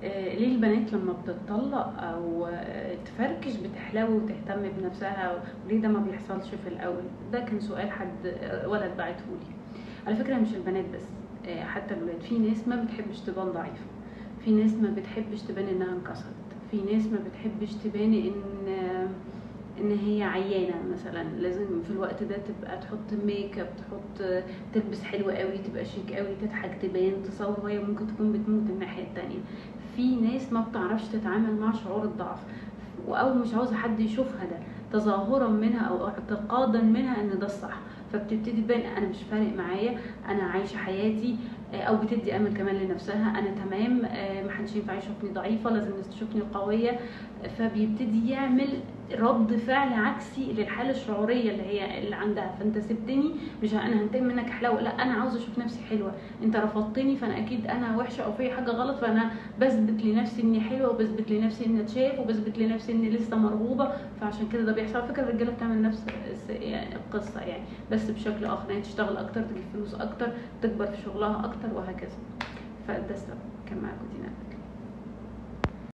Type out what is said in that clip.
ليه البنات لما بتطلق او تفركش بتحلو وتهتم بنفسها، وليه ده ما بيحصلش في الاول؟ ده كان سؤال حد ولد بعتهولي. على فكره مش البنات بس، حتى الولاد، في ناس ما بتحبش تبان ضعيفه، في ناس ما بتحبش تبان انها انكسرت، في ناس ما بتحبش تبان ان هي عيانه مثلا، لازم في الوقت ده تبقى تحط ميك اب، تلبس حلو قوي، تبقى شيك قوي، تضحك، تبان، تصور وهي ممكن تكون بتموت الناحيه التانية. في ناس ما بتعرفش تتعامل مع شعور الضعف، او مش عاوزه حد يشوفها ده، تظاهرا منها او اعتقادا منها ان ده الصح، فبتبتدي تبان انا مش فارق معايا، انا عايشه حياتي، او بتدي امل كمان لنفسها، انا تمام، محدش ينفع يشوفني ضعيفه، لازم الناس تشوفني قويه. فبيبتدي يعمل رد فعل عكسي للحاله الشعوريه اللي عندها. فانت سبتني، مش انا هنتقم منك احلو، لا، انا عاوزه اشوف نفسي حلوه، انت رفضتني فانا اكيد انا وحشه او في حاجه غلط، فانا بثبت لنفسي اني حلوه، وبثبت لنفسي اني اتشاف، وبثبت لنفسي اني لسه مرغوبه، فعشان كده ده بيحصل. على فكره الرجاله بتعمل نفس يعني القصه يعني، بس بشكل اخر، يعني تشتغل اكتر، تجيب فلوس اكتر، تكبر في شغلها اكتر، وهكذا. فده السبب. كان معاكم دينا.